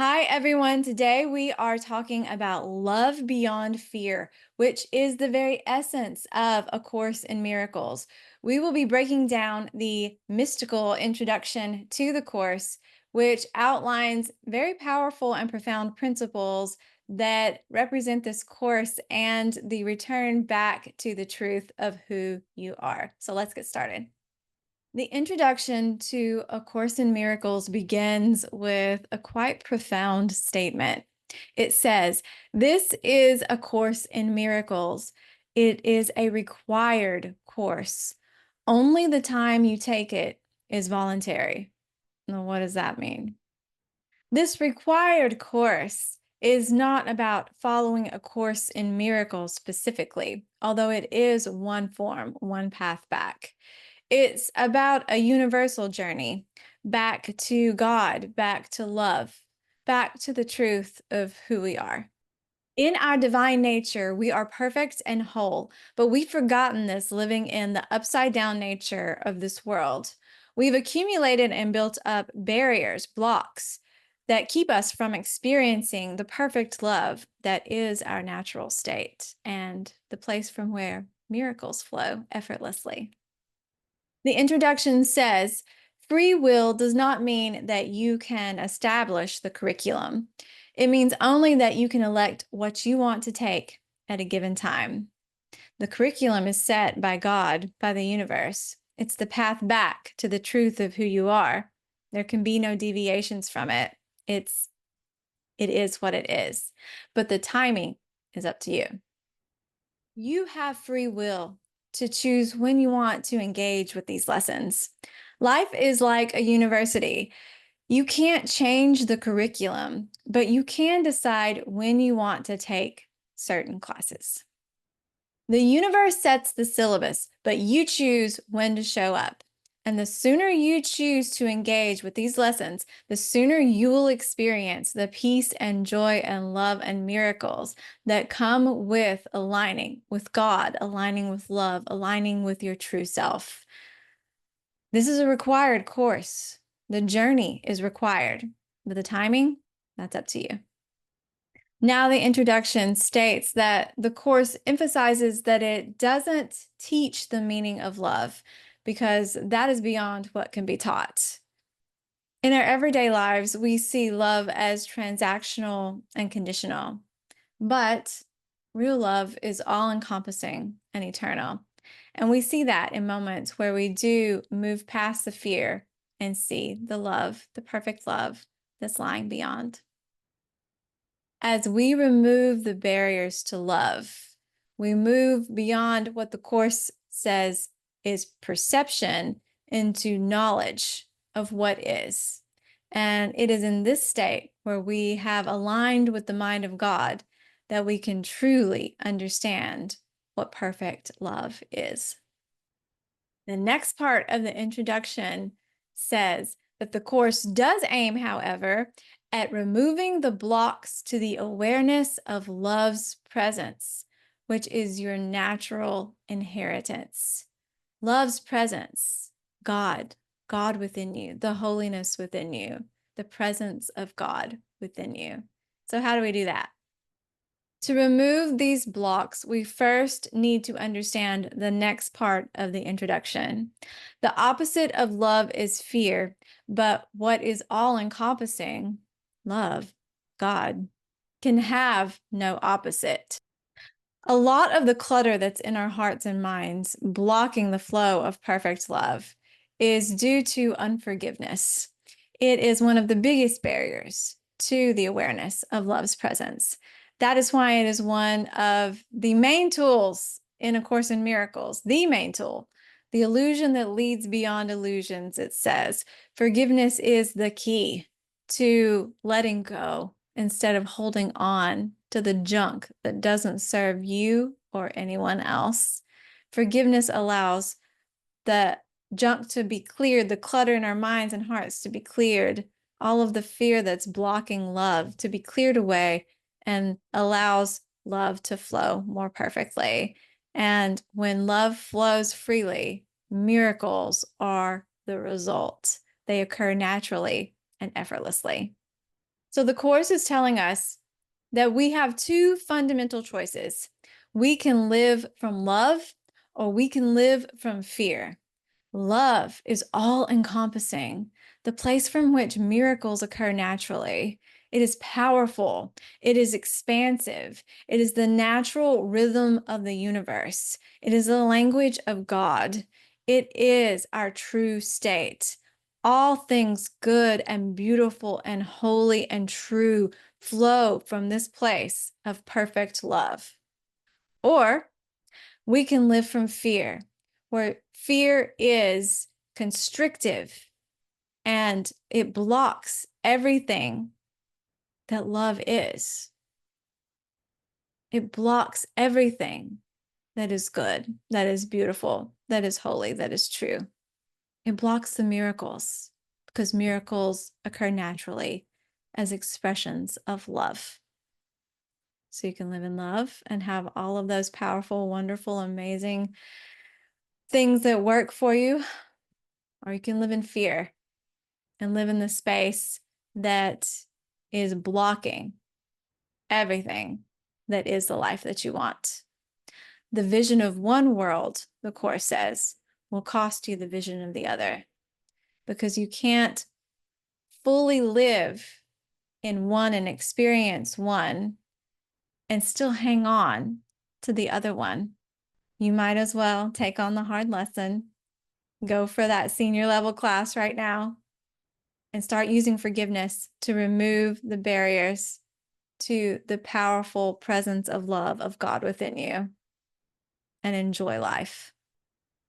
Hi, everyone. Today we are talking about love beyond fear, which is the very essence of A Course in Miracles. We will be breaking down the mystical introduction to the Course, which outlines very powerful and profound principles that represent this course and the return back to the truth of who you are. So let's get started. The introduction to A Course in Miracles begins with a quite profound statement. It says, "This is a course in miracles. It is a required course. Only the time you take it is voluntary." Now, what does that mean? This required course is not about following A Course in Miracles specifically, although it is one form, one path back. It's about a universal journey back to God, back to love, back to the truth of who we are. In our divine nature, we are perfect and whole, but we've forgotten this living in the upside down nature of this world. We've accumulated and built up barriers, blocks that keep us from experiencing the perfect love that is our natural state and the place from where miracles flow effortlessly. The introduction says free will does not mean that you can establish the curriculum. It means only that you can elect what you want to take at a given time. The curriculum is set by God, by the universe. It's the path back to the truth of who you are. There can be no deviations from it. It is what it is. But the timing is up to you. You have free will to choose when you want to engage with these lessons. Life is like a university. You can't change the curriculum, but you can decide when you want to take certain classes. The universe sets the syllabus, but you choose when to show up. And the sooner you choose to engage with these lessons, the sooner you will experience the peace and joy and love and miracles that come with aligning with God, aligning with love, aligning with your true self. This is a required course. The journey is required, but the timing, that's up to you. Now, the introduction states that the Course emphasizes that it doesn't teach the meaning of love because that is beyond what can be taught. In our everyday lives, we see love as transactional and conditional, but real love is all encompassing and eternal. And we see that in moments where we do move past the fear and see the love, the perfect love that's lying beyond. As we remove the barriers to love, we move beyond what the Course says is perception into knowledge of what is. And it is in this state where we have aligned with the mind of God that we can truly understand what perfect love is. The next part of the introduction says that the Course does aim, however, at removing the blocks to the awareness of love's presence, which is your natural inheritance. Love's presence, God, God within you, the holiness within you, the presence of God within you. So, how do we do that? To remove these blocks, we first need to understand the next part of the introduction. The opposite of love is fear, but what is all encompassing, love, God, can have no opposite. A lot of the clutter that's in our hearts and minds, blocking the flow of perfect love, is due to unforgiveness. It is one of the biggest barriers to the awareness of love's presence. That is why it is one of the main tools in A Course in Miracles, the main tool, the illusion that leads beyond illusions, it says. Forgiveness is the key to letting go instead of holding on to the junk that doesn't serve you or anyone else. Forgiveness allows the junk to be cleared, the clutter in our minds and hearts to be cleared, all of the fear that's blocking love to be cleared away, and allows love to flow more perfectly. And when love flows freely, miracles are the result. They occur naturally and effortlessly. So the Course is telling us that we have two fundamental choices. We can live from love or we can live from fear. Love is all encompassing, the place from which miracles occur naturally. It is powerful. It is expansive. It is the natural rhythm of the universe. It is the language of God. It is our true state. All things good and beautiful and holy and true flow from this place of perfect love. Or we can live from fear, where fear is constrictive and it blocks everything that love is. It blocks everything that is good, that is beautiful, that is holy, that is true. It blocks the miracles because miracles occur naturally as expressions of love. So you can live in love and have all of those powerful, wonderful, amazing things that work for you, or you can live in fear and live in the space that is blocking everything that is the life that you want. The vision of one world, the Course says, will cost you the vision of the other, because you can't fully live in one and experience one and still hang on to the other one. You might as well take on the hard lesson, go for that senior level class right now, and start using forgiveness to remove the barriers to the powerful presence of love of God within you and enjoy life.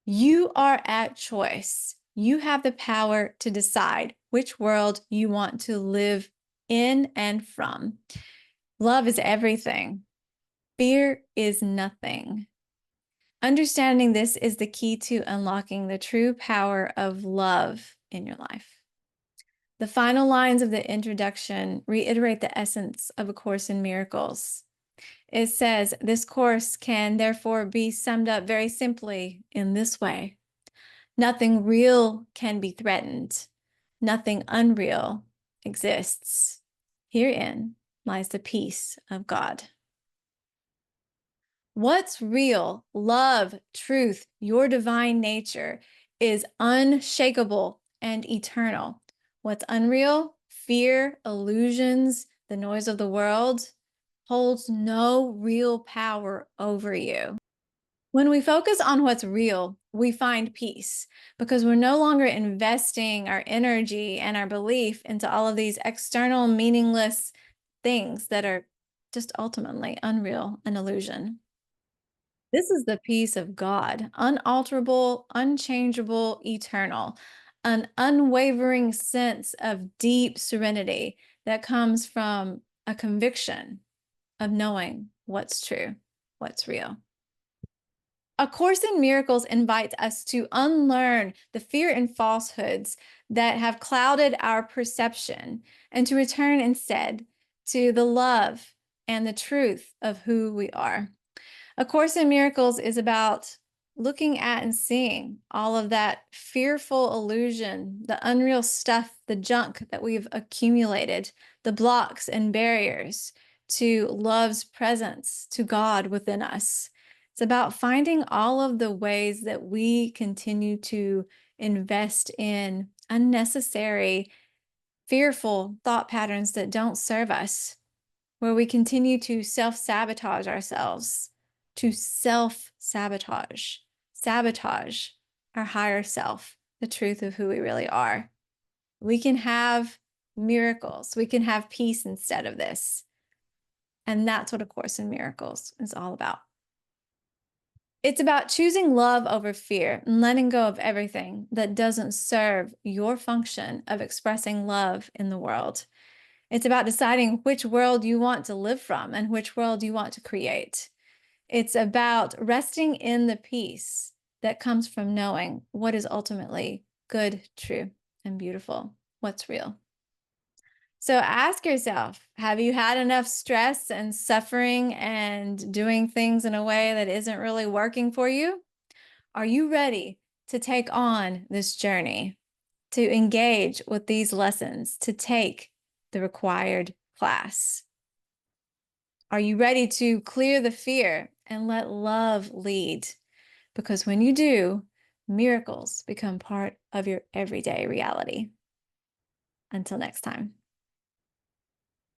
You are at choice. You have the power to decide which world you want to live in and from. Love is everything. Fear is nothing. Understanding this is the key to unlocking the true power of love in your life. The final lines of the introduction reiterate the essence of A Course in Miracles. It says, this course can therefore be summed up very simply in this way. Nothing real can be threatened. Nothing unreal exists. Herein lies the peace of God. What's real, love, truth, your divine nature, is unshakable and eternal. What's unreal, fear, illusions, the noise of the world, holds no real power over you. When we focus on what's real, we find peace because we're no longer investing our energy and our belief into all of these external, meaningless things that are just ultimately unreal, an illusion. This is the peace of God, unalterable, unchangeable, eternal, an unwavering sense of deep serenity that comes from a conviction of knowing what's true, what's real. A Course in Miracles invites us to unlearn the fear and falsehoods that have clouded our perception and to return instead to the love and the truth of who we are. A Course in Miracles is about looking at and seeing all of that fearful illusion, the unreal stuff, the junk that we've accumulated, the blocks and barriers to love's presence, to God within us. It's about finding all of the ways that we continue to invest in unnecessary, fearful thought patterns that don't serve us, where we continue to self-sabotage ourselves, to self-sabotage, sabotage our higher self, the truth of who we really are. We can have miracles. We can have peace instead of this. And that's what A Course in Miracles is all about. It's about choosing love over fear and letting go of everything that doesn't serve your function of expressing love in the world. It's about deciding which world you want to live from and which world you want to create. It's about resting in the peace that comes from knowing what is ultimately good, true, and beautiful, what's real. So ask yourself, have you had enough stress and suffering and doing things in a way that isn't really working for you? Are you ready to take on this journey, to engage with these lessons, to take the required class. Are you ready to clear the fear and let love lead? Because when you do, miracles become part of your everyday reality. Until next time.